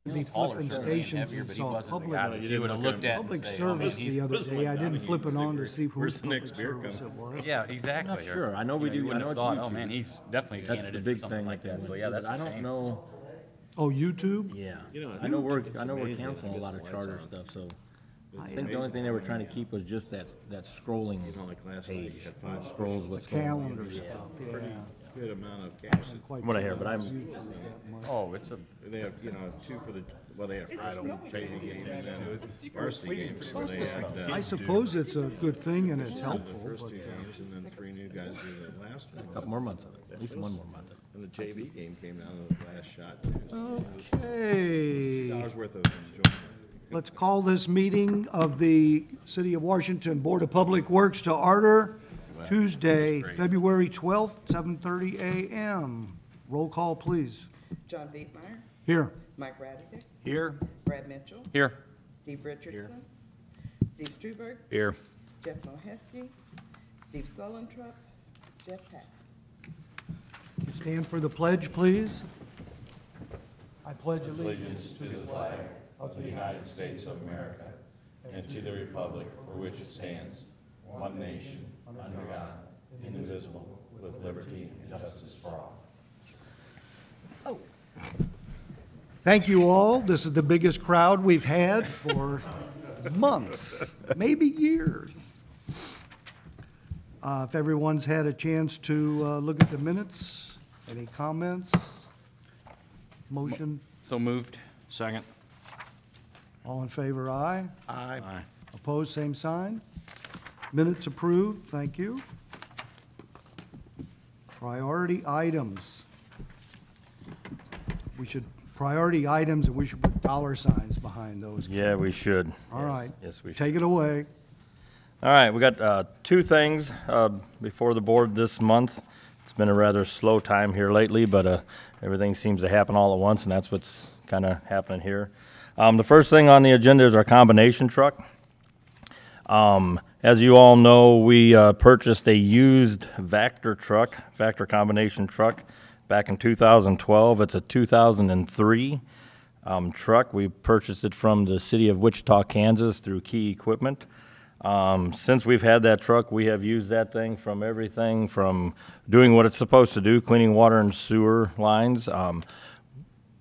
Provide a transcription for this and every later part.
The flipping stations and saw public, She would have looked at public and say, service the other day. I didn't flip it on to see whose Where's the public next beer service it coming? was. yeah, exactly. Not sure. I know we do. You I would know have it's thought, oh YouTube. man, he's definitely a That's the candidate big for something thing like that. with So it. yeah, that's I a don't shame. know. Oh, YouTube? Yeah. You know, I know we're it's we're amazing. canceling a It lot of gets charter lights on. stuff. So I think the only thing they were trying to keep was just that scrolling know, like last night, page. you had It 5 scrolls what's going on. Calendar stuff, yeah. good amount of cash. Quite What I sure hear, but I'm- it's used that much. Oh, it's a, They have, you know, 2 for the, well, they have Friday JV games and then varsity games. Where they had, I suppose it's a good thing and it's the helpful, first but 2 games and then 3 new guys do the last one. A couple more months of it. At least one more month. And the JV game came down to the last shot too. okay. $2 worth of enjoyment. Let's call this meeting of the City of Washington Board of Public Works to order. Tuesday, February 12th, 7:30 a.m. Roll call, please. John Dietmeyer, Here. Mike Radigan, Here. Brad Mitchell, here. Steve Richardson, Steve Struberg, Here. Jeff Mohesky, Steve Sullentrop, Jeff Pack. Stand for the pledge, please. I pledge allegiance to of the United States of America, and to the republic for which it stands, one nation, under God, indivisible, with liberty and justice for all. Thank you all. This is the biggest crowd we've had for months, maybe years. If everyone's had a chance to look at the minutes, any comments? Motion, So moved. Second. all in favor, aye. Aye. Opposed, same sign. Minutes approved, thank you. Priority items. Priority items, and we should put dollar signs behind those. Yeah, we should. All right. Yes, we should. Take it away. All right, we got 2 things before the board this month. It's been a rather slow time here lately, but everything seems to happen all at once, and that's what's kind of happening here. The first thing on the agenda is our combination truck. As you all know, we purchased a used Vactor combination truck back in 2012. It's a 2003 truck. We purchased it from the city of Wichita, Kansas through Key Equipment. Since we've had that truck, we have used that thing from everything from doing what it's supposed to do, cleaning water and sewer lines.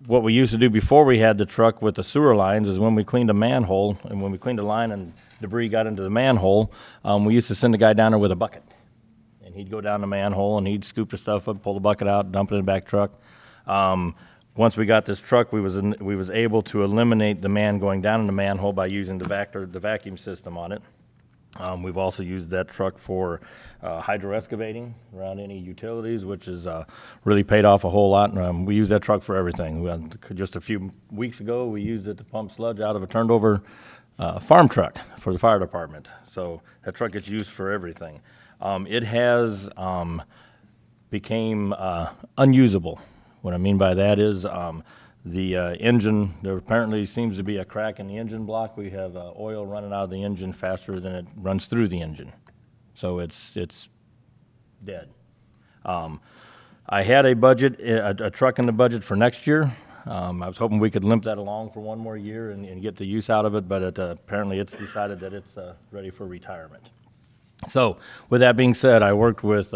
What we used to do before we had the truck with the sewer lines is when we cleaned a manhole, and when we cleaned a line and debris got into the manhole, we used to send a guy down there with a bucket. And he'd go down the manhole and he'd scoop the stuff up, pull the bucket out, dump it in the back truck. Once we got this truck, we was able to eliminate the man going down in the manhole by using the vacuum system on it. We've also used that truck for hydro excavating around any utilities, which has really paid off a whole lot. We use that truck for everything. Just a few weeks ago, we used it to pump sludge out of a turned over farm truck for the fire department. So that truck gets used for everything. It has became unusable. What I mean by that is the engine, there apparently seems to be a crack in the engine block. We have oil running out of the engine faster than it runs through the engine. So it's dead. I had a budget, a truck in the budget for next year. I was hoping we could limp that along for one more year and get the use out of it, but apparently it's decided that it's ready for retirement. So, with that being said, I worked with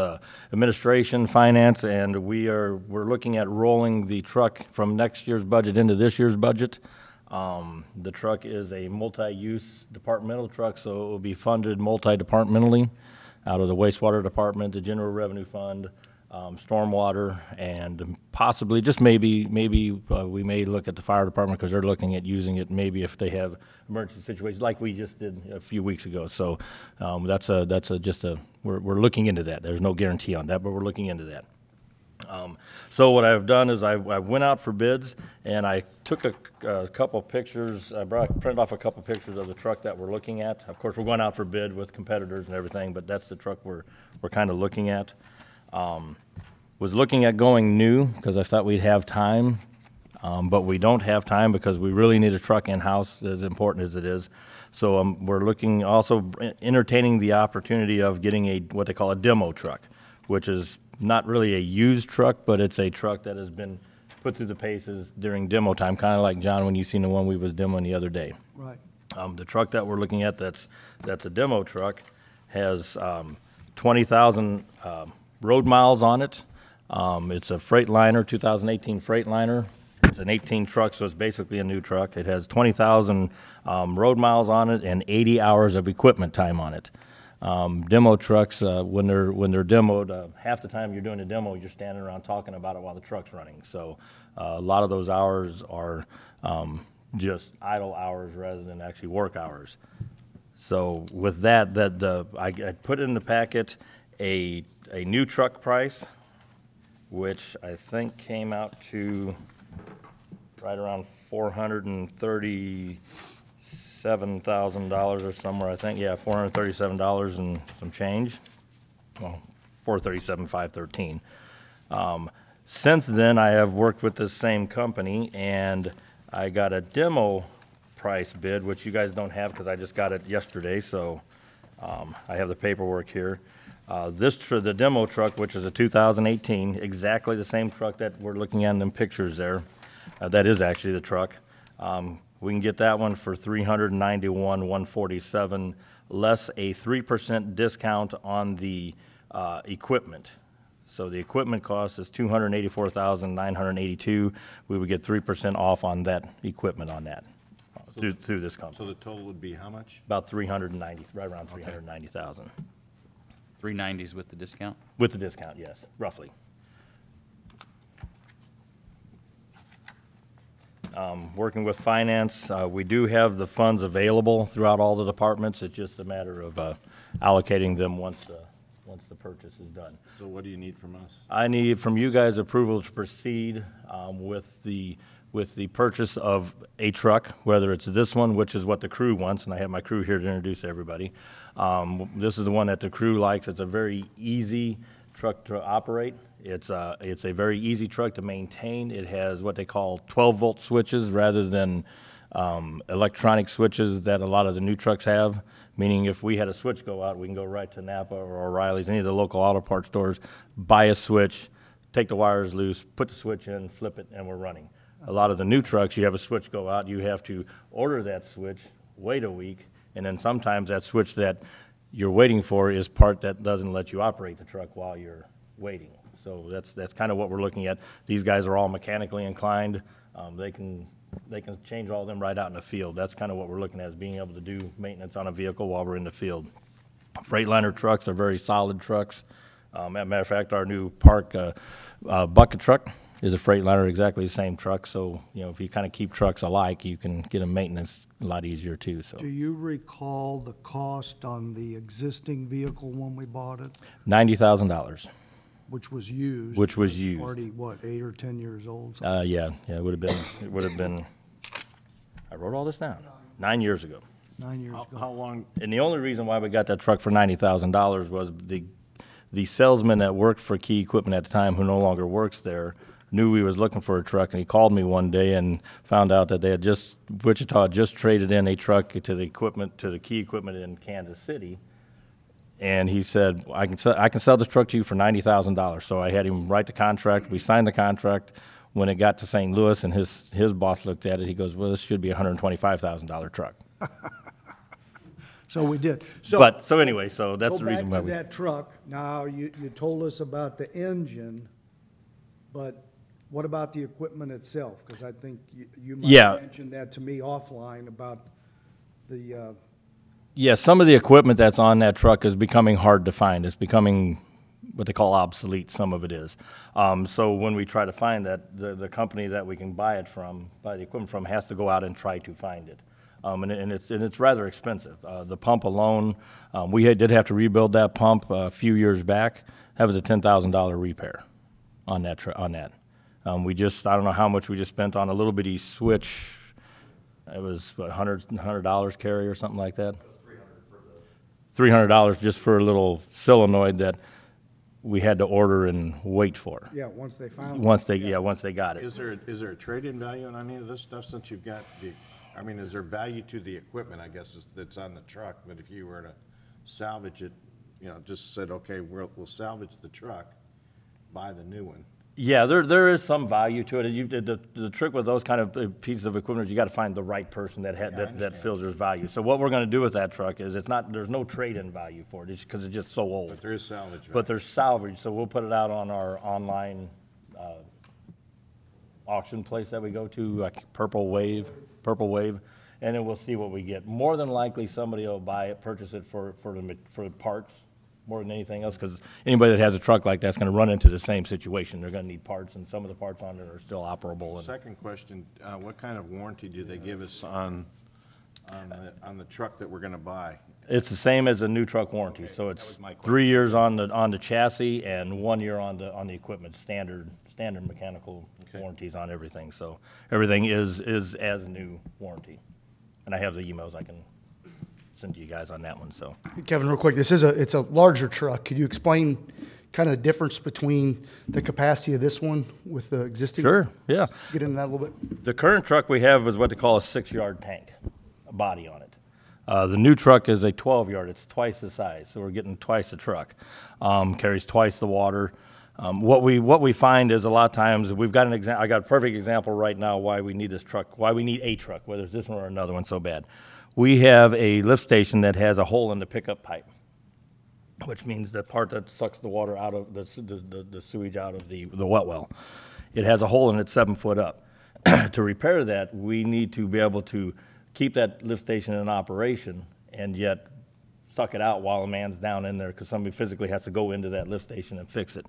administration, finance, and we're looking at rolling the truck from next year's budget into this year's budget. The truck is a multi-use departmental truck, so it will be funded multi-departmentally out of the wastewater department, the general revenue fund, stormwater, and possibly, just maybe we may look at the fire department because they're looking at using it maybe if they have emergency situations like we just did a few weeks ago. So we're looking into that. There's no guarantee on that, but we're looking into that. So what I've done is I went out for bids and I took a couple pictures. I printed off a couple pictures of the truck that we're looking at. Of course, we're going out for bid with competitors and everything, but that's the truck we're kind of looking at. Was looking at going new because I thought we'd have time, but we don't have time because we really need a truck in-house, as important as it is. So we're looking, also entertaining the opportunity of getting what they call a demo truck, which is not really a used truck, but it's a truck that has been put through the paces during demo time, kind of like, John, when you seen the one we was demoing the other day. Right. The truck that we're looking at that's a demo truck has 20,000 road miles on it. It's a Freightliner, 2018 Freightliner. It's an 18 truck, so it's basically a new truck. It has 20,000 road miles on it and 80 hours of equipment time on it. Demo trucks, when they're demoed, half the time you're doing a demo, you're standing around talking about it while the truck's running. So a lot of those hours are just idle hours rather than actually work hours. So with that, I put in the packet a new truck price, which I think came out to right around $437,000 or somewhere, I think. Yeah, $437 and some change. Well, $437,513. Since then, I have worked with this same company, and I got a demo price bid, which you guys don't have because I just got it yesterday, so I have the paperwork here. The demo truck, which is a 2018, exactly the same truck that we're looking at in them pictures there. That is actually the truck. We can get that one for $391,147, less a 3% discount on the equipment. So the equipment cost is $284,982. We would get 3% off on that equipment on that through this company. So the total would be how much? About 390, right around 390,000. 390s with the discount? With the discount, yes, roughly. Working with finance, we do have the funds available throughout all the departments. It's just a matter of allocating them once the purchase is done. So what do you need from us? I need from you guys approval to proceed with the purchase of a truck, whether it's this one, which is what the crew wants, and I have my crew here to introduce everybody. This is the one that the crew likes. It's a very easy truck to operate. It's a very easy truck to maintain. It has what they call 12-volt switches rather than electronic switches that a lot of the new trucks have, meaning if we had a switch go out, we can go right to Napa or O'Reilly's, any of the local auto parts stores, buy a switch, take the wires loose, put the switch in, flip it, and we're running. A lot of the new trucks, you have a switch go out, you have to order that switch, wait a week, and then sometimes that switch that you're waiting for is part that doesn't let you operate the truck while you're waiting. So that's kind of what we're looking at. These guys are all mechanically inclined. They can change all of them right out in the field. That's kind of what we're looking at, is being able to do maintenance on a vehicle while we're in the field. Freightliner trucks are very solid trucks. As a matter of fact, our new park bucket truck is a Freightliner, exactly the same truck. So, you know, if you kind of keep trucks alike, you can get them maintenance a lot easier too. So, Do you recall the cost on the existing vehicle when we bought it, $90,000, which was used? which was used. Already, what, 8 or 10 years old? Yeah, it would have been. I wrote all this down. 9 years ago. 9 years How ago. long, And the only reason why we got that truck for $90,000 was the salesman that worked for Key Equipment at the time, who no longer works there, knew we was looking for a truck, and he called me one day and found out that Wichita had just traded in a truck to the Key Equipment in Kansas City. And he said, I can sell this truck to you for $90,000. So I had him write the contract. We signed the contract. When it got to St. Louis and his boss looked at it, he goes, well, this should be a $125,000 truck. So we did. So anyway, so that's the reason why Go back to that truck. Now, you told us about the engine, but what about the equipment itself? Because I think you might Yeah. have mentioned that to me offline about the, Yeah, some of the equipment that's on that truck is becoming hard to find. It's becoming what they call obsolete, some of it is. So when we try to find that, the company that we can buy the equipment from, has to go out and try to find it. And it's rather expensive. The pump alone, we did have to rebuild that pump a few years back. That was a $10,000 repair on that. I don't know how much we just spent on a little bitty switch. It was what, $100 carry or something like that. $300 just for a little solenoid that we had to order and wait for. yeah, once they found it. Once they got it. is there a trade-in value on any of this stuff since you've got is there value to the equipment, I guess, that's on the truck? But if you were to salvage it, just said, okay, we'll salvage the truck, buy the new one. Yeah, there is some value to it. The trick with those kind of pieces of equipment is you got to find the right person that feels there's value. So what we're going to do with that truck is there's no trade-in value for it because it's just so old. But there is salvage value. But there's salvage, so we'll put it out on our online auction place that we go to, like Purple Wave, and then we'll see what we get. More than likely, somebody will buy it, purchase it for the parts more than anything else, because anybody that has a truck like that's going to run into the same situation. They're going to need parts, and some of the parts on it are still operable. And Second question, what kind of warranty do they give us on the truck that we're gonna buy? it's the same as a new truck warranty, so it's was my question. 3 years on the chassis and 1 year on the equipment, standard mechanical Okay. warranties on everything. So everything is as new warranty. And I have the emails I can send to you guys on that one, so. Kevin, real quick, it's a larger truck. Could you explain kind of the difference between the capacity of this one with the existing? Sure, yeah. Get into that a little bit. The current truck we have is what they call a 6-yard tank, a body on it. The new truck is a 12-yard. It's twice the size, so we're getting twice the truck. Carries twice the water. What we find is a lot of times we've got I got a perfect example right now why we need this truck, why we need a truck, whether it's this one or another one so bad. We have a lift station that has a hole in the pickup pipe, which means the part that sucks the water out of the sewage out of the wet well. It has a hole in it 7 foot up. To repair that, we need to be able to keep that lift station in operation and yet suck it out while a man's down in there because somebody physically has to go into that lift station and fix it.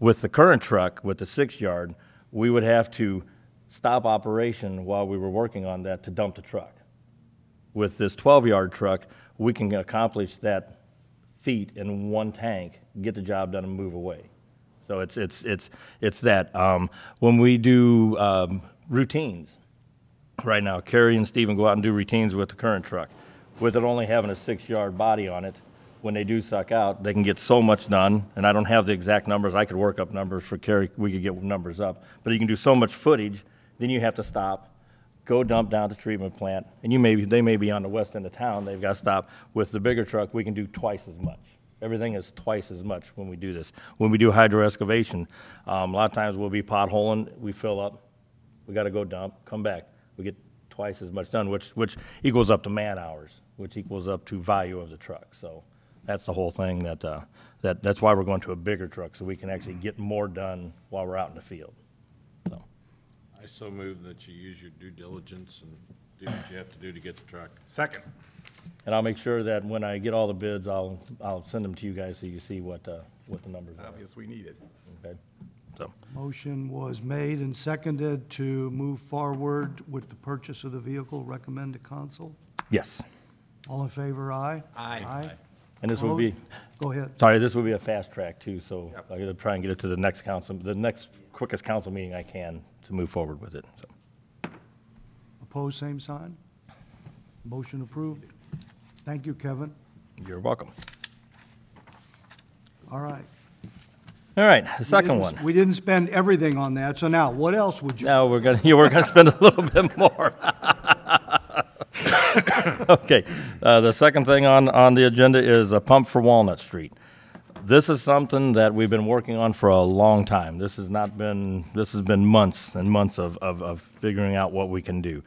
With the current truck, with the 6-yard, we would have to stop operation while we were working on that to dump the truck. With this 12-yard truck, we can accomplish that feat in one tank, get the job done, and move away. So it's that. When we do routines, right now, Kerry and Steven go out and do routines with the current truck. With it only having a 6-yard body on it, when they do suck out, they can get so much done, and I don't have the exact numbers. I could work up numbers for Kerry. We could get numbers up. But you can do so much footage, then you have to stop, go dump down to the treatment plant, and they may be on the west end of town. They've got to stop. With the bigger truck, we can do twice as much. Everything is twice as much when we do this. When we do hydro excavation, a lot of times we'll be potholing, we fill up, we got to go dump, come back. We get twice as much done, which equals up to man hours, which equals up to value of the truck. So that's the whole thing. That's why we're going to a bigger truck, so we can actually get more done while we're out in the field. So. I so move that you use your due diligence and do what you have to do to get the truck. Second. And I'll make sure that when I get all the bids, I'll send them to you guys so you see what the numbers are. Obvious we need it. Okay. So. Motion was made and seconded to move forward with the purchase of the vehicle. Recommend to council. Yes. All in favor, aye? Aye. Aye. And this will be. Go ahead. Sorry, this will be a fast track too, so I'm gonna try and get it to the next quickest council meeting I can to move forward with it, so. Opposed, same sign. Motion approved. Thank you, Kevin. You're welcome. All right. All right, the second one. We didn't spend everything on that, so now, what else would you? Now, we're gonna spend a little bit more. Okay, the second thing on the agenda is a pump for Walnut Street. This is something that we've been working on for a long time. This has been months and months of figuring out what we can do.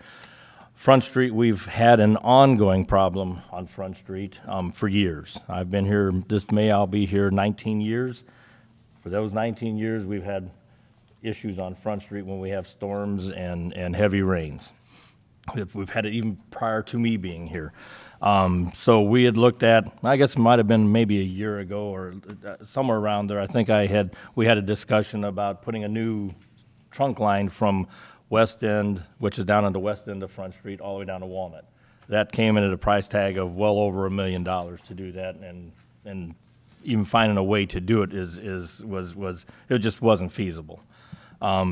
Front Street, we've had an ongoing problem on Front Street for years. I've been here, this May I'll be here 19 years. For those 19 years, we've had issues on Front Street when we have storms and heavy rains. We've had it even prior to me being here. So we had looked at, I guess it might have been maybe a year ago or somewhere around there, I think we had a discussion about putting a new trunk line from West End, which is down on the west end of Front Street, all the way down to Walnut. That came in at a price tag of well over $1 million to do that, and even finding a way to do it it just wasn't feasible.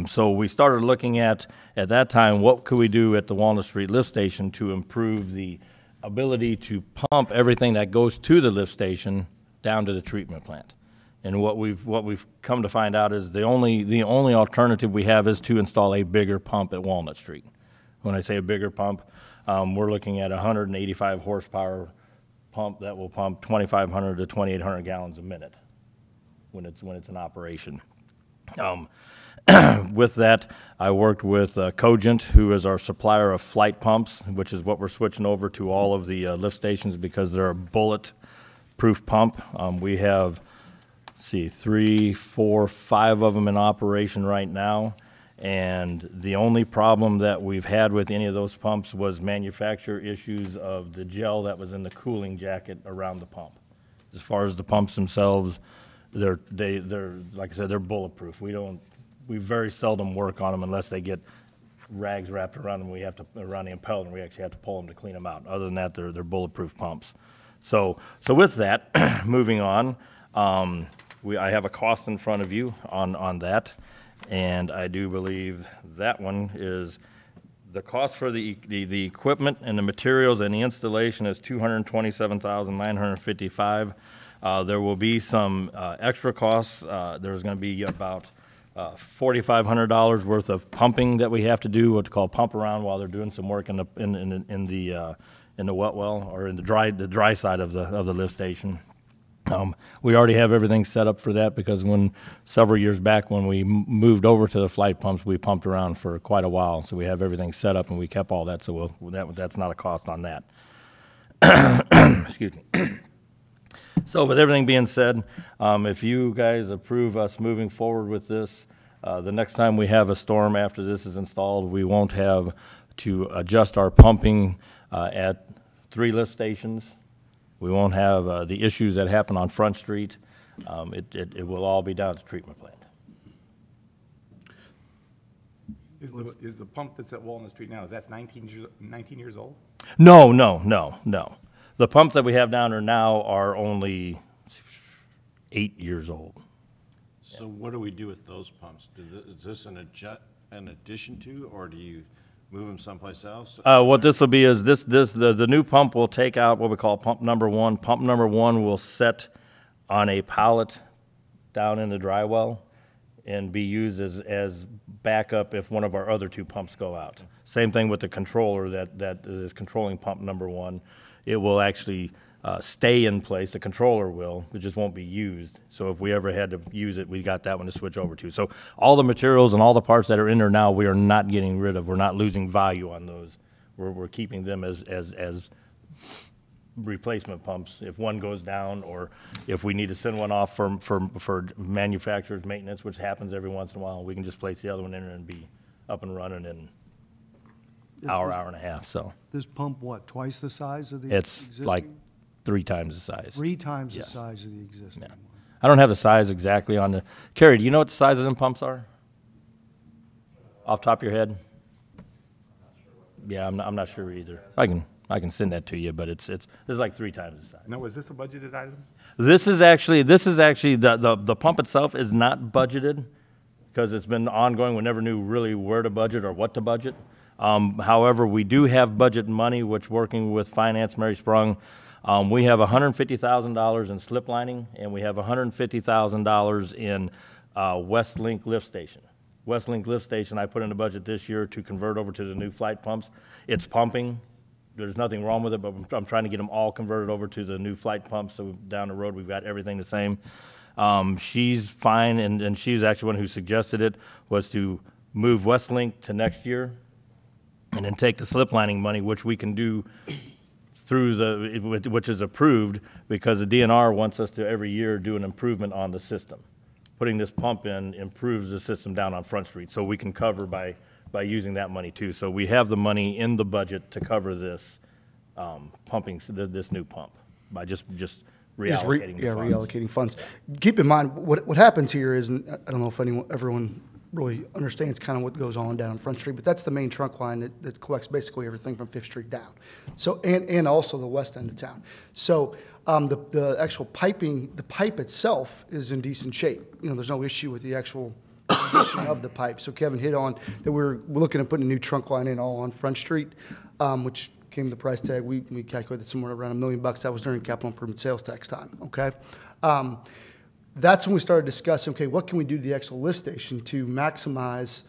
So we started looking at that time, what could we do at the Walnut Street lift station to improve the ability to pump everything that goes to the lift station down to the treatment plant. And what we've come to find out is the only alternative we have is to install a bigger pump at Walnut Street. When I say a bigger pump, we're looking at a 185 horsepower pump that will pump 2,500 to 2,800 gallons a minute when it's in operation. With that, I worked with Cogent, who is our supplier of flight pumps, which is what we're switching over to all of the lift stations because they're a bullet-proof pump. We have, let's see, 3, 4, 5 of them in operation right now. And the only problem that we've had with any of those pumps was manufacturer issues of the gel that was in the cooling jacket around the pump. As far as the pumps themselves, they're like I said, they're bulletproof. We very seldom work on them unless they get rags wrapped around them. We have to around the impeller, and we actually have to pull them to clean them out. Other than that, they're bulletproof pumps. So with that, moving on, I have a cost in front of you on that, and I do believe that one is the cost for the equipment and the materials and the installation is $227,955. There will be some extra costs. There's going to be about $4,500 worth of pumping that we have to do, what's called pump around, while they're doing some work in the wet well or in the dry side of the lift station. We already have everything set up for that because several years back when we moved over to the flight pumps, we pumped around for quite a while. So we have everything set up and we kept all that. So that's not a cost on that. Excuse me. So with everything being said, if you guys approve us moving forward with this, the next time we have a storm after this is installed, we won't have to adjust our pumping at 3 lift stations. We won't have the issues that happen on Front Street. It will all be down at the treatment plant. Is the pump that's at Walnut Street now, is that 19 years old? No. The pumps that we have down there now are only 8 years old. So what do we do with those pumps? Is this an addition to, or do you move them someplace else? What this will be is the new pump will take out what we call pump number 1. Pump number 1 will set on a pallet down in the dry well and be used as backup if one of our other 2 pumps go out. Same thing with the controller that is controlling pump number 1. It will actually stay in place. The controller will. It just won't be used. So if we ever had to use it, we got that one to switch over to. So all the materials and all the parts that are in there now, we are not getting rid of. We're not losing value on those. We're keeping them as replacement pumps. If one goes down, or if we need to send one off for manufacturer's maintenance, which happens every once in a while, we can just place the other one in there and be up and running in hour and a half. So This pump, what, twice the size of the it's existing? like 3 times the size. 3 times the Yes. size of the existing Yeah. one. I don't have the size exactly on the. Carrie, do you know what the size of them pumps are? Off the top of your head? Yeah, I'm not sure either. I can send that to you, but it's like 3 times the size. No, is this a budgeted item? This is actually the pump itself is not budgeted because it's been ongoing. We never knew really where to budget or what to budget. However, we do have budget money, which working with Finance Mary Sprung, we have $150,000 in slip lining, and we have $150,000 in Westlink lift station. Westlink lift station, I put in the budget this year to convert over to the new flight pumps. It's pumping. There's nothing wrong with it, but I'm trying to get them all converted over to the new flight pumps, so down the road we've got everything the same. She's fine, and she's actually one who suggested it, was to move Westlink to next year and then take the slip lining money, which we can do through which is approved because the DNR wants us to every year do an improvement on the system. Putting this pump in improves the system down on Front Street, so we can cover by using that money too. So we have the money in the budget to cover this pumping, this new pump, by just reallocating the funds. Reallocating funds. Keep in mind, what happens here is, and I don't know if everyone really understands kind of what goes on down on Front Street, but that's the main trunk line that collects basically everything from Fifth Street down. So, and also the west end of town. So the actual piping, the pipe itself is in decent shape. You know, there's no issue with the actual condition of the pipe. So Kevin hit on that we're looking at putting a new trunk line in all on Front Street, which came to the price tag. We calculated somewhere around $1 million. That was during capital improvement sales tax time, okay? That's when we started discussing, okay, what can we do to the actual lift station to maximize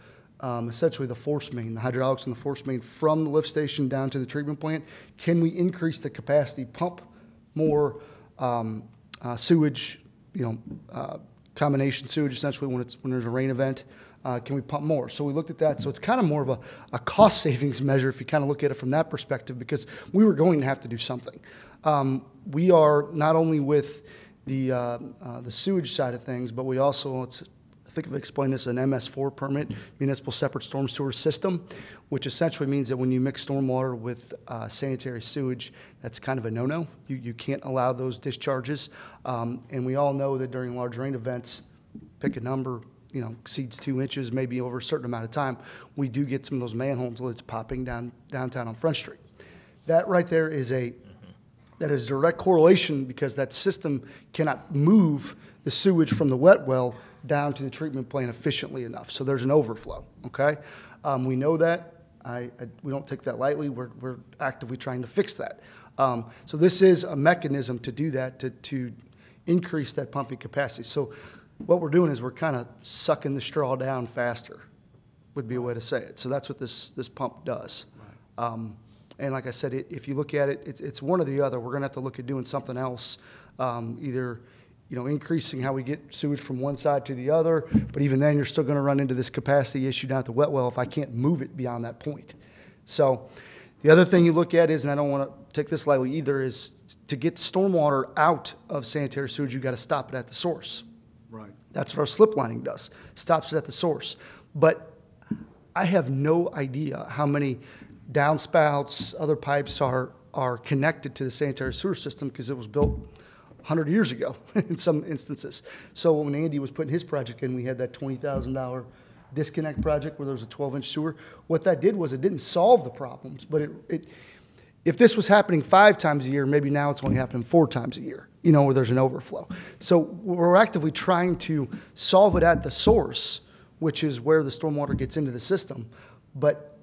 essentially the force main, the hydraulics and the force main from the lift station down to the treatment plant? Can we increase the capacity, pump more sewage, combination sewage essentially when there's a rain event? Can we pump more? So we looked at that. So it's kind of more of a cost savings measure if you kind of look at it from that perspective, because we were going to have to do something. We are not only with the sewage side of things, but we also, I think I've explained this, an MS4 permit, Municipal Separate Storm Sewer System, which essentially means that when you mix stormwater with sanitary sewage, that's kind of a no-no. You can't allow those discharges. And we all know that during large rain events, pick a number, exceeds 2 inches, maybe over a certain amount of time, we do get some of those manhole lids popping downtown on Front Street. That right there is that is direct correlation, because that system cannot move the sewage from the wet well down to the treatment plant efficiently enough. So there's an overflow, okay? We know that. We don't take that lightly. We're actively trying to fix that. So this is a mechanism to do that, to increase that pumping capacity. So what we're doing is we're kind of sucking the straw down faster, would be a way to say it. So that's what this pump does. And like I said, if you look at it, it's one or the other. We're going to have to look at doing something else, either increasing how we get sewage from one side to the other, but even then you're still going to run into this capacity issue down at the wet well if I can't move it beyond that point. So the other thing you look at is, and I don't want to take this lightly either, is to get stormwater out of sanitary sewage, you've got to stop it at the source. Right. That's what our slip lining does, stops it at the source. But I have no idea how many downspouts, other pipes are connected to the sanitary sewer system, because it was built 100 years ago in some instances. So when Andy was putting his project in, we had that $20,000 disconnect project where there was a 12-inch sewer. What that did was it didn't solve the problems, but if this was happening 5 times a year, maybe now it's only happening 4 times a year, where there's an overflow. So we're actively trying to solve it at the source, which is where the stormwater gets into the system. But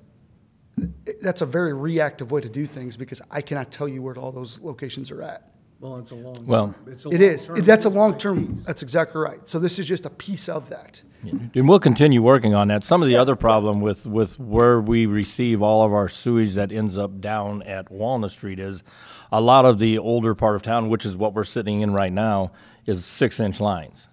that's a very reactive way to do things, because I cannot tell you where all those locations are at. Well, it's a long. Well, It is. That's a long-term, that's exactly right. So this is just a piece of that. and we'll continue working on that. Some of the other problem with where we receive all of our sewage that ends up down at Walnut Street is a lot of the older part of town, which is what we're sitting in right now, is 6-inch lines,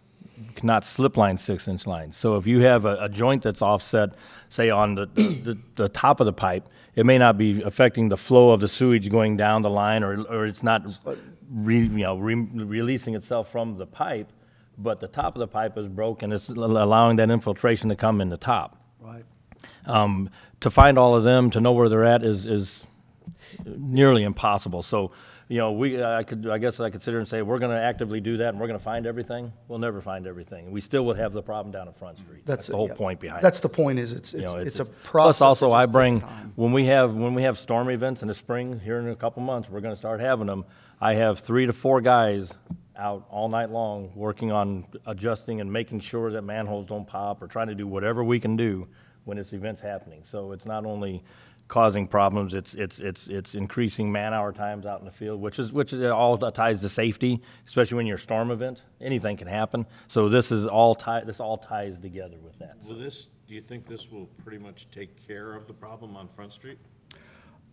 not slip line 6-inch lines. So if you have a joint that's offset, say on the top of the pipe, it may not be affecting the flow of the sewage going down the line, or it's not releasing itself from the pipe, but the top of the pipe is broken. It's allowing that infiltration to come in the top. Right. To find all of them, to know where they're at is nearly impossible. So, I guess I could sit here and say, we're going to actively do that and we're going to find everything. We'll never find everything. We still would have the problem down at Front Street. That's the whole point behind it. That's the point, is it's a process. Plus also, that I just bring, takes time. when we have storm events in the spring, here in a couple months, we're going to start having them. I have 3 to 4 guys out all night long working on adjusting and making sure that manholes don't pop, or trying to do whatever we can do when this event's happening. So it's not only causing problems, it's increasing man-hour times out in the field, which is all ties to safety, especially when you're a storm event. Anything can happen. So this all ties together with that. Do you think this will pretty much take care of the problem on Front Street?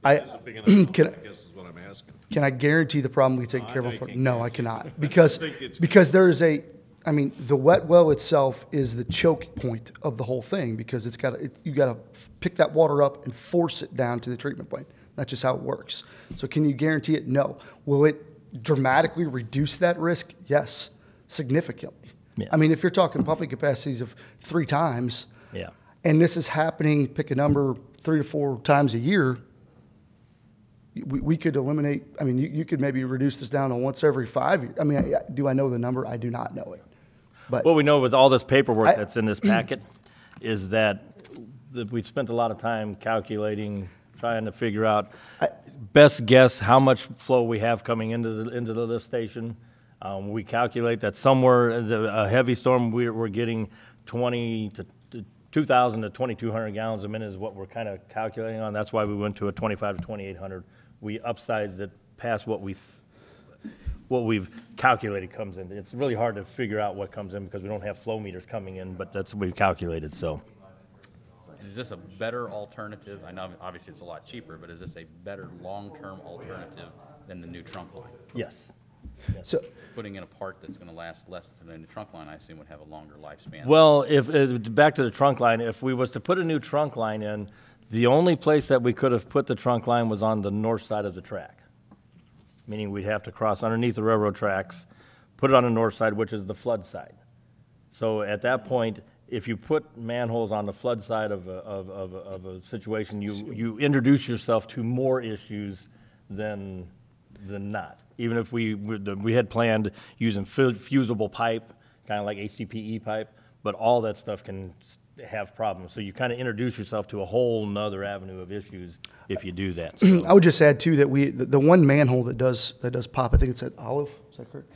I Is it big enough? can, I guess is what I'm asking. can I guarantee the problem we take care No, of? you can't No, I guarantee cannot, because think it's- there is the wet well itself is the choke point of the whole thing, because you got to pick that water up and force it down to the treatment plant. That's just how it works. So can you guarantee it? No. Will it dramatically reduce that risk? Yes, significantly. Yeah. If you're talking pumping capacities of 3 times, Yeah. and this is happening, pick a number, 3 to 4 times a year, we could eliminate, you could maybe reduce this down to once every 5 years. Do I know the number? I do not know it. But What we know with all this paperwork that's in this packet is that we've spent a lot of time calculating, trying to figure out best guess how much flow we have coming into the lift station. We calculate that somewhere a heavy storm we're getting 2,000 to 2,200 gallons a minute is what we're kind of calculating on. That's why we went to a 2,500 to 2,800. We upsized it past what we've calculated comes in. It's really hard to figure out what comes in because we don't have flow meters coming in, but that's what we've calculated, so. Is this a better alternative? I know obviously it's a lot cheaper, but is this a better long-term alternative than the new trunk line? Yes. So, Putting in a part that's gonna last less than the trunk line, I assume would have a longer lifespan. Well, back to the trunk line, if we was to put a new trunk line in, the only place that we could have put the trunk line was on the north side of the track. Meaning we'd have to cross underneath the railroad tracks, put it on the north side, which is the flood side. So at that point, if you put manholes on the flood side of a situation, you introduce yourself to more issues than not. Even if we had planned using fusible pipe, kind of like HDPE pipe, but all that stuff can have problems. So you kind of introduce yourself to a whole nother avenue of issues if you do that. So, I would just add too that the one manhole that does pop, I think it's at Olive, is that correct?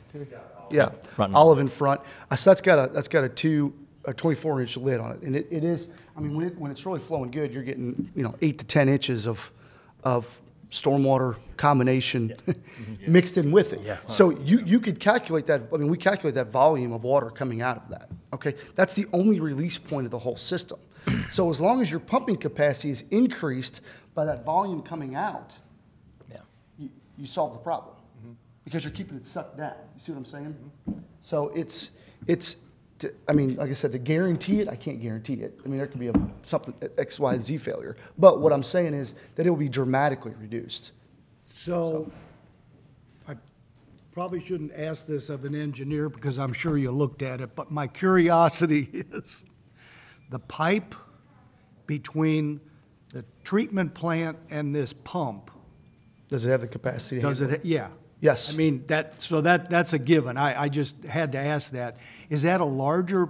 Yeah, Front and Olive in front. So that's got a 24-inch lid on it, and it is. I mean, when it's really flowing good, you're getting 8 to 10 inches of stormwater combination mixed in with it. Yeah. So you could calculate that. I mean, we calculate that volume of water coming out of that. Okay, that's the only release point of the whole system. So as long as your pumping capacity is increased by that volume coming out, yeah. you solve the problem because you're keeping it sucked down. You see what I'm saying? So it's. I mean, like I said, to guarantee it, I can't guarantee it. I mean, there could be something X, Y, and Z failure. But what I'm saying is that it will be dramatically reduced. So I probably shouldn't ask this of an engineer because I'm sure you looked at it, but my curiosity is the pipe between the treatment plant and this pump. Does it have the capacity to Does handle it, yeah. Yes. I mean, that's a given. I just had to ask that. Is that a larger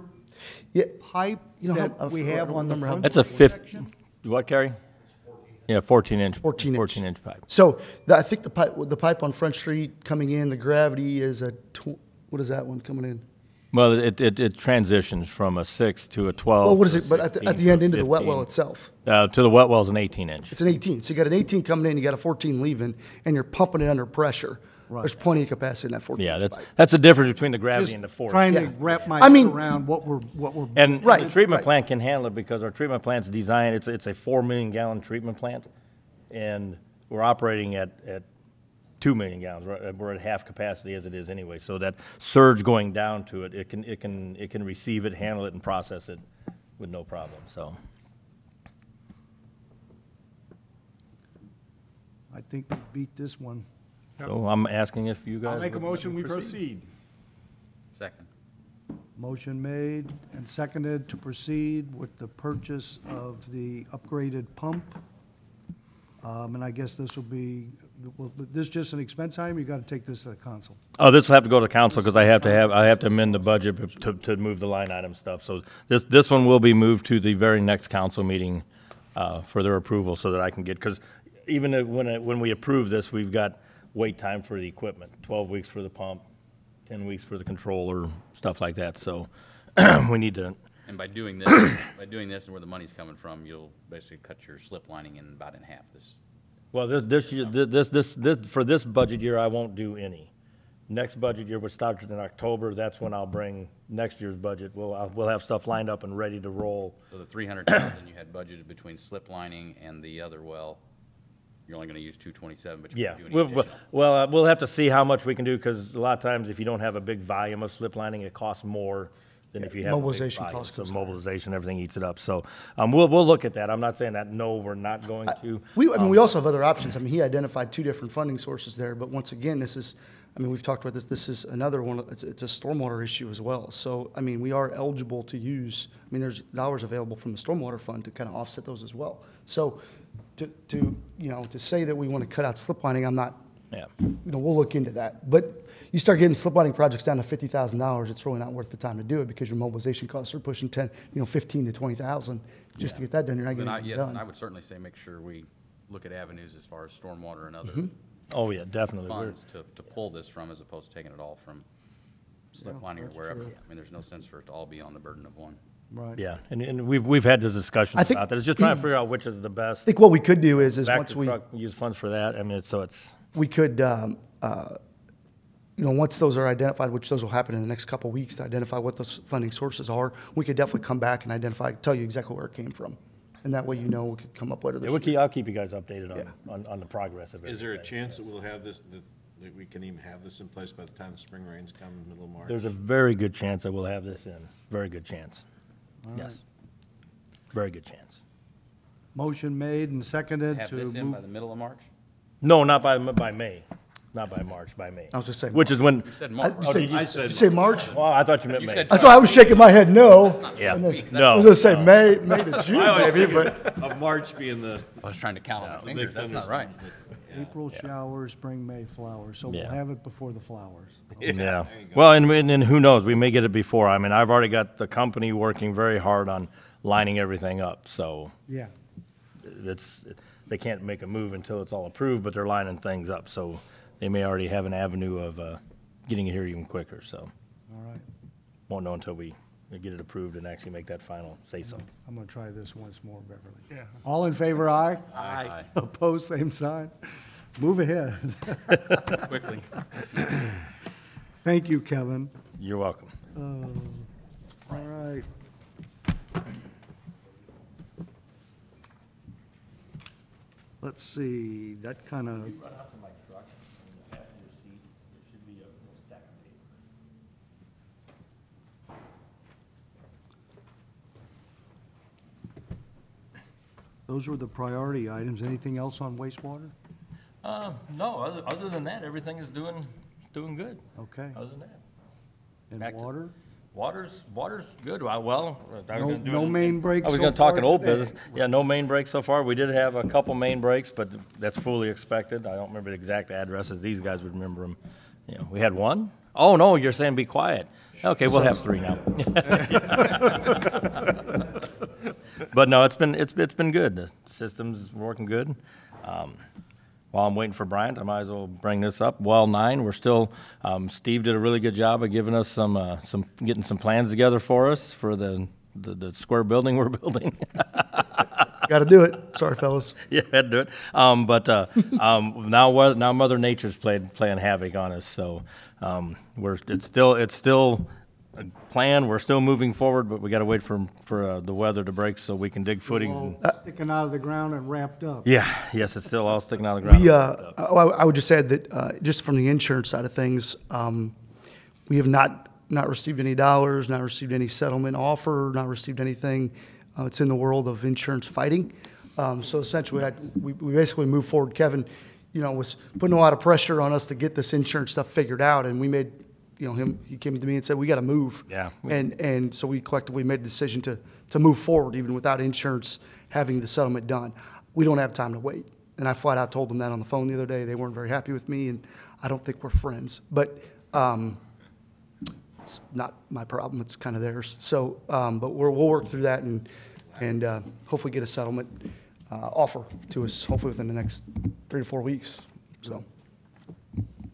Yeah. pipe that we have on the front? That's a section? what, Kerry? Yeah, 14-inch. 14-inch. 14-inch pipe. So I think the pipe on Front Street coming in, the gravity is what is that one coming in? Well, it transitions from a 6 to a 12. Well, what is to it? But at 16 the end to into the wet 15. well itself. To the wet well is an 18-inch. It's an 18. So you got an 18 coming in, you got a 14 leaving, and you're pumping it under pressure. There's plenty of capacity in that 14. Yeah, pipe. that's the difference between the gravity Just and the force. trying to Yeah. wrap my I mean- head around what we're. And Right, the treatment right. plant can handle it because our treatment plant's designed, it's a 4 million gallon treatment plant. And we're operating at 2 million gallons. We're at half capacity as it is anyway. So that surge going down to it, it can receive it, handle it, and process it with no problem, so. I think we beat this one. So I'm asking if you guys. I'll make a would motion, we proceed. Second. Motion made and seconded to proceed with the purchase of the upgraded pump. And I guess this will be, this just an expense item? You got to take this to the council. Oh, this will have to go to council because I have to amend the budget to move the line item stuff. So this one will be moved to the very next council meeting for their approval so that I can get, because even when we approve this, we've got wait time for the equipment, 12 weeks for the pump, 10 weeks for the controller, stuff like that. So we need to, And by doing this, and where the money's coming from, you'll basically cut your slip lining in about in half this. well, this year, for this budget year, I won't do any. Next budget year, which starts in October, that's when I'll bring next year's budget. We'll have stuff lined up and ready to roll. So the 300,000 you had budgeted between slip lining and the other well, you're only gonna use 227, but you're Yeah, gonna do any additional. we'll have to see how much we can do, because a lot of times if you don't have a big volume of slip lining, it costs more than if you have a big mobilization volume. cost So goes higher. mobilization, everything eats it up. So, we'll look at that. I'm not saying that, no, we're not going to. We also have other options. I mean, he identified 2 different funding sources there, but once again, we've talked about this, this is another one, it's a stormwater issue as well. So, I mean, we are eligible to use, there's dollars available from the stormwater fund to kind of offset those as well. So, to say that we want to cut out slip lining, I'm not, Yeah. we'll look into that. But you start getting slip lining projects down to $50,000, it's really not worth the time to do it because your mobilization costs are pushing 15 to 20,000 just to get that done. You're not Then getting it yes, done. and I would certainly say make sure we look at avenues as far as stormwater and other Oh, yeah, definitely. funds to pull this from, as opposed to taking it all from slip lining or wherever. I mean, there's no sense for it to all be on the burden of one. Right. Yeah, and we've had the discussions I think- about that. It's just trying to figure out which is the best. I think what we could do is Back once to we, truck, use funds for that. we could, once those are identified, which those will happen in the next couple of weeks, to identify what those funding sources are, we could definitely come back and tell you exactly where it came from. And that way we could come up with it. I'll keep you guys updated on the progress of it. Is there a chance that we'll have this, the that we can even have this in place by the time the spring rains come, middle of March? There's a very good chance that we'll have this in. Very good chance. Yes. Very good chance. Motion made and seconded Have to this in by move. the middle of March? No, not by May. Not by March, by May. I was just saying. Which is when, You said March. Did you say March? well, I thought you meant You May. said That's why I was shaking my head no. Yeah, weeks, I no. was gonna say May to June, maybe, but Of March being the. I was trying to count on my fingers, that's not right. April showers, spring, May flowers. So we'll Yeah. have it before the flowers. Yeah. Well, and who knows, we may get it before. I mean, I've already got the company working very hard on lining everything up, so Yeah. they can't make a move until it's all approved, but they're lining things up, so they may already have an avenue of getting it here even quicker, so All right. won't know until we get it approved and actually make that final say-so. I'm going to try this once more, Beverly. Yeah. All in favor, aye? Aye. Opposed, same sign. Move ahead. Quickly. Thank you, Kevin. You're welcome. All right. Let's see, that kind of, Run out to my truck, in the passenger seat, there should be a stack of paper. those were the priority items. Anything else on wastewater? No, other than that, everything is doing good, Okay. other than that. And back to- water? Water's good. Well, I was No- gonna do no it- main breaks I was so gonna talk far in old today. business. Yeah, no main breaks so far. We did have a couple main breaks, but that's fully expected. I don't remember the exact addresses. These guys would remember them. You know, we had one? Oh, no, you're saying be quiet. Okay, we'll have three now. But no, it's been good. The system's working good. While I'm waiting for Bryant, I might as well bring this up. Well 9, we're still, Steve did a really good job of giving us getting some plans together for us for the square building we're building. got to do it. Sorry, fellas. Yeah, had to do it. Now Mother Nature's playing havoc on us, so it's still a plan. We're still moving forward, but we got to wait for the weather to break so we can dig footings. All And, sticking out of the ground and wrapped up. yes, it's still all sticking out of the ground. I would just add that, just from the insurance side of things, we have not received any dollars, not received any settlement offer, not received anything. It's in the world of insurance fighting. So essentially, we basically moved forward. Kevin, was putting a lot of pressure on us to get this insurance stuff figured out, and we made, he came to me and said, we got to move. Yeah. And so we collectively made a decision to move forward, even without insurance having the settlement done. We don't have time to wait. And I flat out told them that on the phone the other day. They weren't very happy with me, and I don't think we're friends. But it's not my problem. It's kind of theirs. So, but we'll work through that and hopefully get a settlement offer to us, hopefully within the next 3 to 4 weeks. So,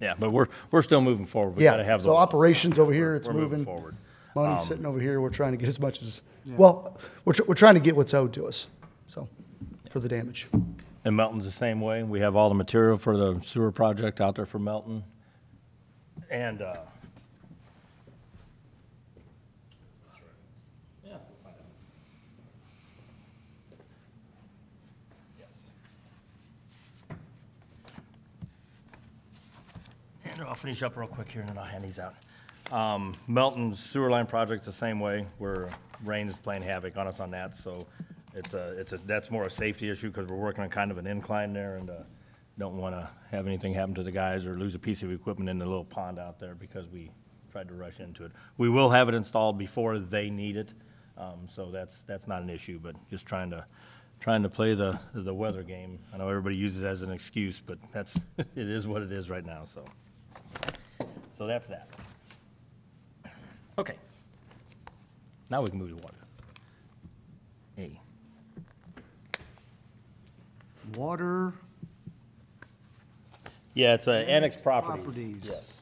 Yeah, but we're still moving forward. We got to yeah. have So operations over here, it's we're moving. forward. Money's sitting over here. We're trying to get as much as, well, we're trying to get what's owed to us. So, for the damage. And Melton's the same way. We have all the material for the sewer project out there for Melton. And, yeah. And I'll finish up real quick here and then I'll hand these out. Melton's sewer line project's the same way, where rain is playing havoc on us on that, so that's more a safety issue because we're working on kind of an incline there and don't want to have anything happen to the guys or lose a piece of equipment in the little pond out there because we tried to rush into it. We will have it installed before they need it, so that's not an issue, but just trying to play the weather game. I know everybody uses it as an excuse, but it is what it is right now, so that's that. Okay. Now we can move to water. A. Water, Yeah, it's annex properties. properties. Yes.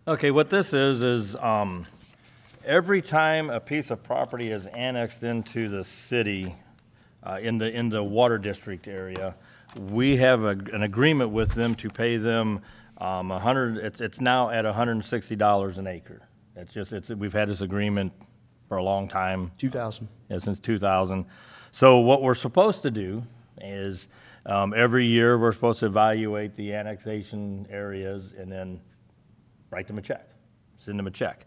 Okay, what this is every time a piece of property is annexed into the city, in the water district area, we have an agreement with them to pay them, it's now at $160 an acre. We've had this agreement for a long time. 2,000. Yeah, since 2000. So what we're supposed to do is, every year, we're supposed to evaluate the annexation areas and then write them a check, send them a check.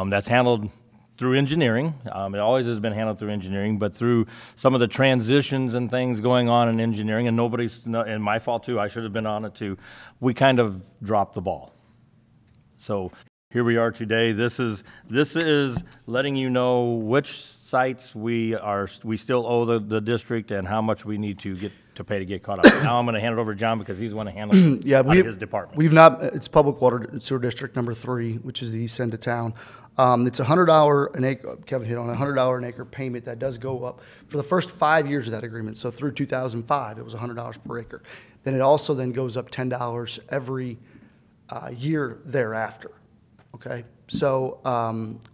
That's handled through engineering. It always has been handled through engineering, but through some of the transitions and things going on in engineering, and and my fault too, I should have been on it too, we kind of dropped the ball. So here we are today. This is letting you know which sites we still owe the district and how much we need to pay to get caught up. Now I'm going to hand it over to John because he's the one to handle it Yeah, out of his department. We've not, it's Public Water and Sewer District number 3, which is the east end of town. It's $100 an acre, Kevin hit on a $100 an acre payment that does go up for the first 5 years of that agreement. So through 2005, it was $100 per acre. Then it also then goes up $10 every year thereafter. Okay, so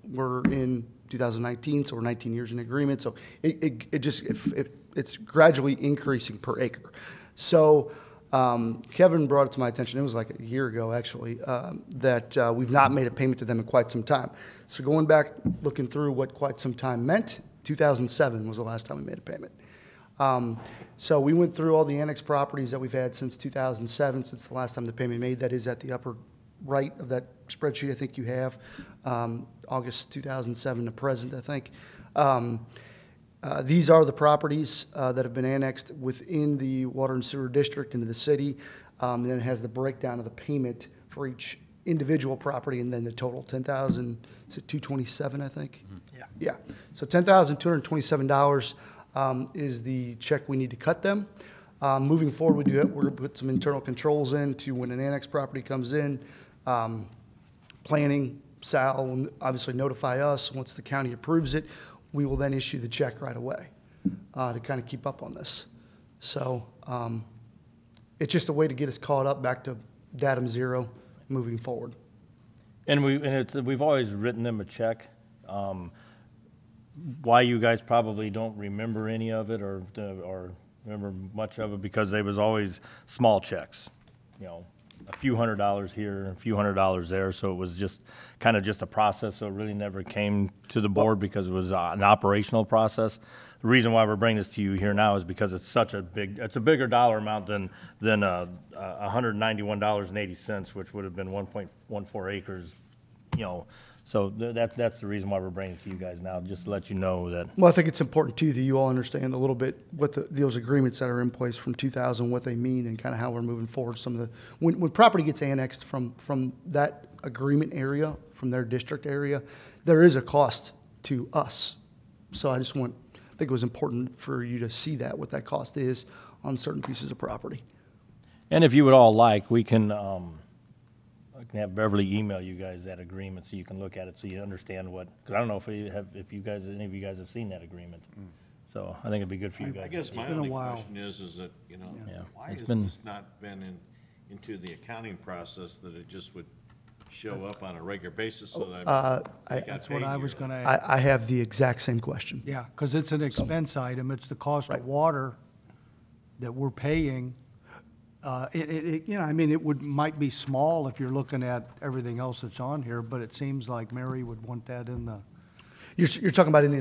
we're in 2019, so we're 19 years in agreement. So it's gradually increasing per acre. So Kevin brought it to my attention, it was like a year ago actually, that we've not made a payment to them in quite some time. So going back, looking through what quite some time meant, 2007 was the last time we made a payment. So we went through all the annex properties that we've had since 2007, since the last time the payment made. That is at the upper right of that spreadsheet I think you have, August 2007 to present, I think. These are the properties that have been annexed within the water and sewer district into the city. And then it has the breakdown of the payment for each individual property and then the total, 10,000, is it 227, I think? Yeah. Yeah, so $10,227 is the check we need to cut them. Moving forward, we're going to put some internal controls in to when an annex property comes in. Planning, Sal will obviously notify us. Once the county approves it, we will then issue the check right away to kind of keep up on this. So it's just a way to get us caught up back to datum zero moving forward. And we've always written them a check. Why you guys probably don't remember any of it or remember much of it, because they was always small checks, you know, a few $100s here, a few $100s there. So it was just kind of just a process. So it really never came to the board because it was an operational process. The reason why we're bringing this to you here now is because it's such a it's a bigger dollar amount than $191.80, which would have been 1.14 acres, you know. So that's the reason why we're bringing it to you guys now, just to let you know that. Well, I think it's important too that you all understand a little bit what those agreements that are in place from 2000, what they mean, and kind of how we're moving forward. Some of the when property gets annexed from that agreement area, from their district area, there is a cost to us. So I think it was important for you to see what that cost is on certain pieces of property. And if you would all like, we can. I can have Beverly email you guys that agreement so you can look at it so you understand what, because I don't know if any of you guys have seen that agreement. So I think it'd be good for you guys. I guess my been a only while. question is that, you know, Yeah. why It's has been- this not been into the accounting process, that it just would show up on a regular basis so that I got That's what paid I was yearly? going to ask. I have the exact same question. Yeah, because it's an expense item. It's the cost of water that we're paying. You know, I mean, it might be small if you're looking at everything else that's on here, but it seems like Mary would want that in the, You're talking about in the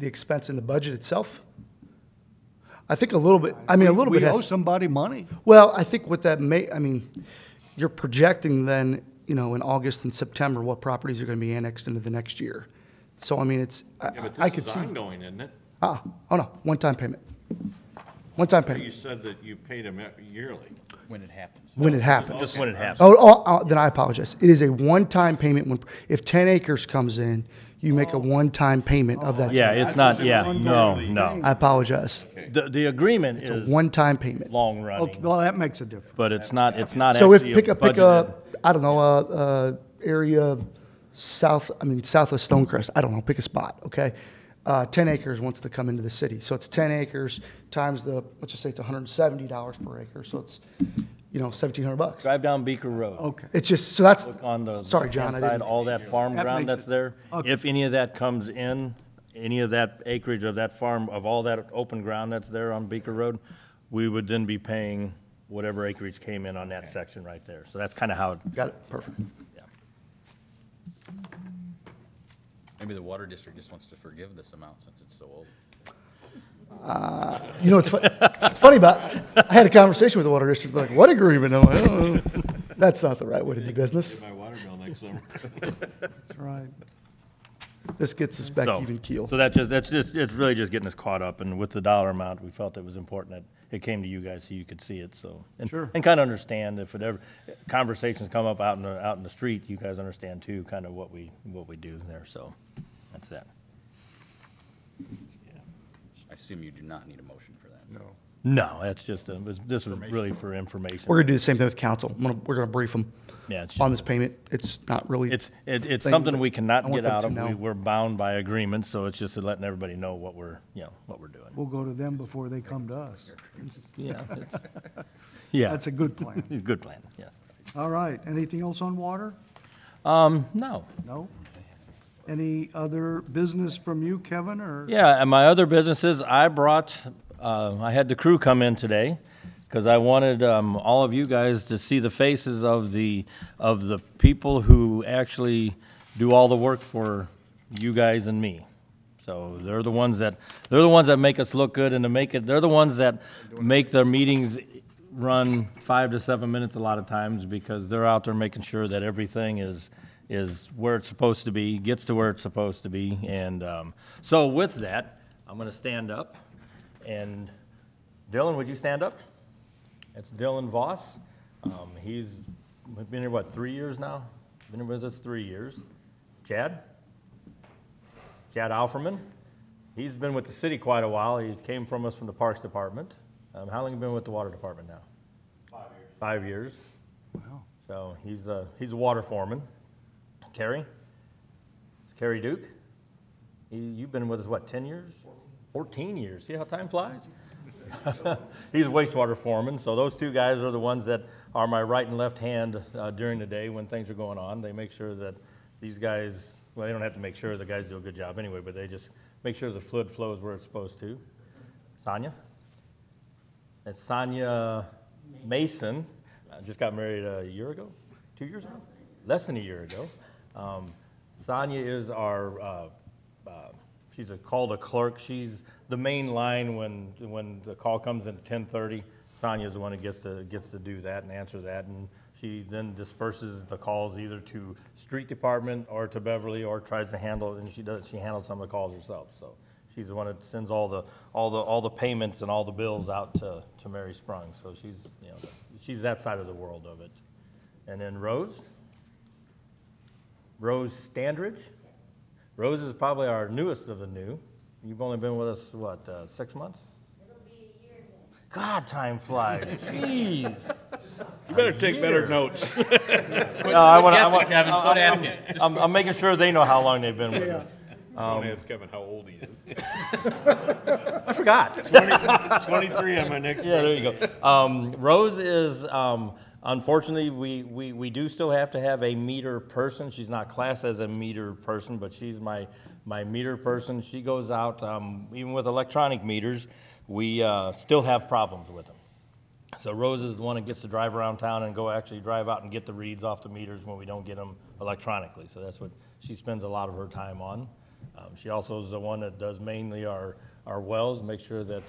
expense in the budget itself? I think a little bit, I mean, a little bit we owe has, somebody money. well, I think what that I mean, you're projecting then, you know, in August and September, what properties are going to be annexed into the next year. So, I mean, Yeah, but I this could is see, ongoing, isn't it? oh no, one-time payment. One-time You payment, said that you paid them yearly. When it happens. when it happens. Just when it happens. Then I apologize. It is a one-time payment. If 10 acres comes in, you make a one-time payment of that. Yeah, it's not, yeah, Ongoing no, thing. no. I apologize. The agreement It's a is one-time payment. long Okay, running, well, that makes a difference. but it's not So if, actually pick a, budgeted. I don't know, area south of Stonecrest, I don't know, pick a spot, okay? 10 acres wants to come into the city. So it's 10 acres times let's just say it's $170 per acre. So it's $1,700. Drive down Beaker Road. Okay. It's just, so that's, Look on the sorry, John, I left-hand side, didn't, all that farm That ground makes that's it- there. okay. If any of that comes in, any of that acreage of that farm, of all that open ground that's there on Beaker Road, we would then be paying whatever acreage came in on that section right there. So that's kind of how, got it, perfect. yeah. Maybe the water district just wants to forgive this amount since it's so old. It's funny about, I had a conversation with the water district, like, what agreement? I'm like, oh, that's not the right way to do business. My water bill next summer. That's right. This gets us back So- even keel. So it's really just getting us caught up, and with the dollar amount, we felt it was important that it came to you guys so you could see it, so. Sure. And kind of understand if it ever, conversations come up out in the street, you guys understand too, kind of what we do there, so that's that. I assume you do not need a motion for that. No. No, that's just, this was really for information. We're gonna do the same thing with council. We're gonna brief them Yeah, it's on just, this payment. It's not really. it's thing, something but we I cannot want get them out to of. know. We're bound by agreements, so it's just letting everybody know what we're doing. We'll go to them before they come to us. Yeah, yeah, That's a good plan. it's a good plan, yeah. All right. Anything else on water? No. No? Any other business from you, Kevin, or? Yeah, and my other businesses, I had the crew come in today, because I wanted all of you guys to see the faces of the people who actually do all the work for you guys and me. So they're the ones that make us look good, and they're the ones that make their meetings run 5 to 7 minutes a lot of times, because they're out there making sure that everything is where it's supposed to be, gets to where it's supposed to be. And so with that, I'm going to stand up. And Dylan, would you stand up? It's Dylan Voss. He's been here, 3 years now? Been here with us 3 years. Chad Alferman. He's been with the city quite a while. He came from us from the Parks Department. How long have you been with the Water Department now? 5 years. 5 years. Wow. So he's a water foreman. Carrie? It's Carrie Duke. You've been with us, 10 years? 14 years. See how time flies? He's a wastewater foreman, so those two guys are the ones that are my right and left hand during the day when things are going on. They make sure that these guys, well, they don't have to make sure, the guys do a good job anyway, but they just make sure the fluid flows where it's supposed to. Sonia? That's Sonia Mason. Just got married a year ago? 2 years ago? Less than a year ago. Sonia is our, she's called a clerk. She's the main line when the call comes in at 10:30. Sonia's the one that gets to do that and answer that, and she then disperses the calls either to street department or to Beverly, or tries to handle it, and she handles some of the calls herself. So she's the one that sends all the payments and all the bills out to Mary Sprung. So she's that side of the world of it. And then Rose Standridge. Rose is probably our newest of the new. You've only been with us, 6 months? It'll be a year then. God, time flies. Jeez. You better take better notes. I'm making sure they know how long they've been with us. Don't ask Kevin how old he is. I forgot. 23 on my next. Yeah, there you go. Rose is, unfortunately, we do still have to have a meter person. She's not classed as a meter person, but she's my meter person. She goes out, even with electronic meters, we still have problems with them. So Rose is the one that gets to drive around town and actually drive out and get the reads off the meters when we don't get them electronically. So that's what she spends a lot of her time on. She also is the one that does mainly our wells, make sure that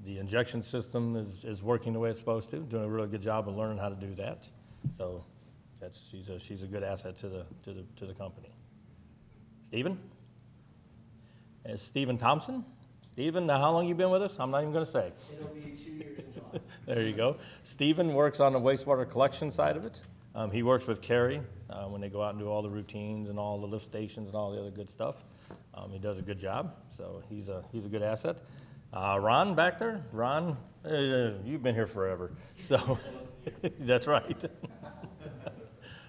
the injection system is working the way it's supposed to, doing a really good job of learning how to do that. So she's a good asset to the company. Stephen? Is Stephen Thompson? Stephen, now how long you been with us? I'm not even going to say. It'll be 2 years in July. There you go. Stephen works on the wastewater collection side of it. He works with Carrie when they go out and do all the routines and all the lift stations and all the other good stuff. He does a good job, so he's a good asset. Ron back there, Ron, you've been here forever, so that's right.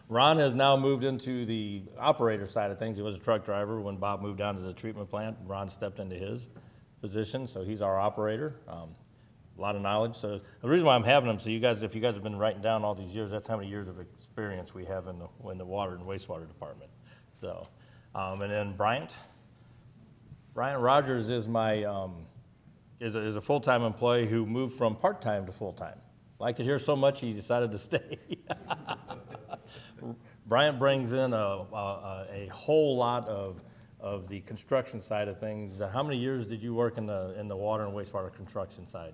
Ron has now moved into the operator side of things. He was a truck driver when Bob moved down to the treatment plant. Ron stepped into his position, so he's our operator. a lot of knowledge. So the reason why I'm having them, so you guys, if you guys have been writing down all these years, that's how many years of experience we have in the water and wastewater department. So, and then Bryant Rogers is my, is a full-time employee who moved from part-time to full-time. Liked it here so much, he decided to stay. Bryant brings in a whole lot of the construction side of things. How many years did you work in the water and wastewater construction side?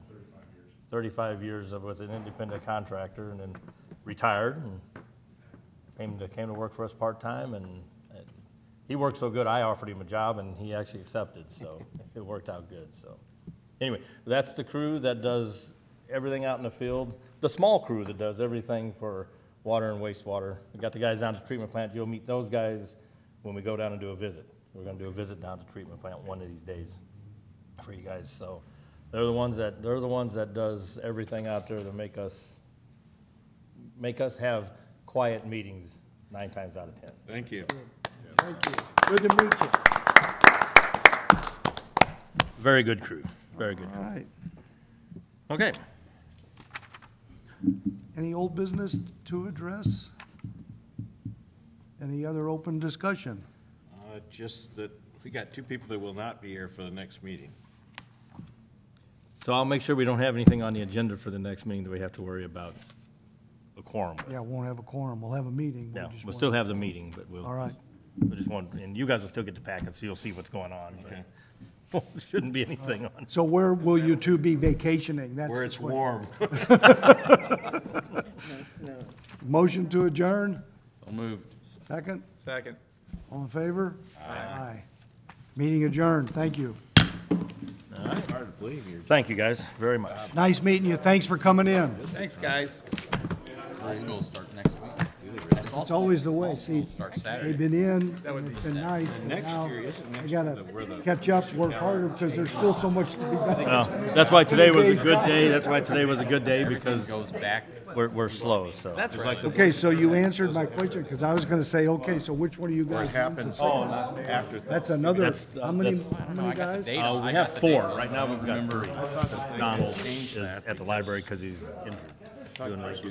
35 years with an independent contractor, and then retired and came to work for us part-time, and he worked so good I offered him a job and he actually accepted, so it worked out good. So anyway, that's the crew that does everything out in the field, the small crew that does everything for water and wastewater. We got the guys down at the treatment plant. You'll meet those guys when we go down and do a visit. We're going to do a visit down at the treatment plant one of these days for you guys. So they're the ones that does everything out there to make us have quiet meetings 9 times out of 10. Thank you. Thank you. Good to meet you. Very good crew. Very good. All right. Okay. Any old business to address? Any other open discussion? Just that we got 2 people that will not be here for the next meeting. So I'll make sure we don't have anything on the agenda for the next meeting that we have to worry about a quorum with. Yeah, we won't have a quorum. We'll have a meeting. Yeah, just we'll won't- still have the meeting, but All right. we just want, and you guys will still get the packet, so you'll see what's going on. but Okay. There shouldn't be anything on. So where will you two be vacationing? That's Where the it's question. warm. No snow. Motion to adjourn? So moved. Second? Second. All in favor? Aye. Meeting adjourned. Thank you. Hard to believe you're. Thank you, guys, very much. Nice meeting you. Thanks for coming in. Thanks, guys. All schools start next week. It's always the way. See, Start Saturday. they've been in, and it's been nice, but Next now year, isn't they next gotta year where the- catch up, work harder, because there's still so much to be done. That's why today was a good day, because Goes back. we're slow, so. That's right. Okay, so you answered my question, because I was gonna say, okay, so which one of you guys? It happens after. That's another, That's- how many No, I got the guys? date. We I have got the 4, dates. right now we've got Remember- 3. Donald is at the library because he's injured, doing rescue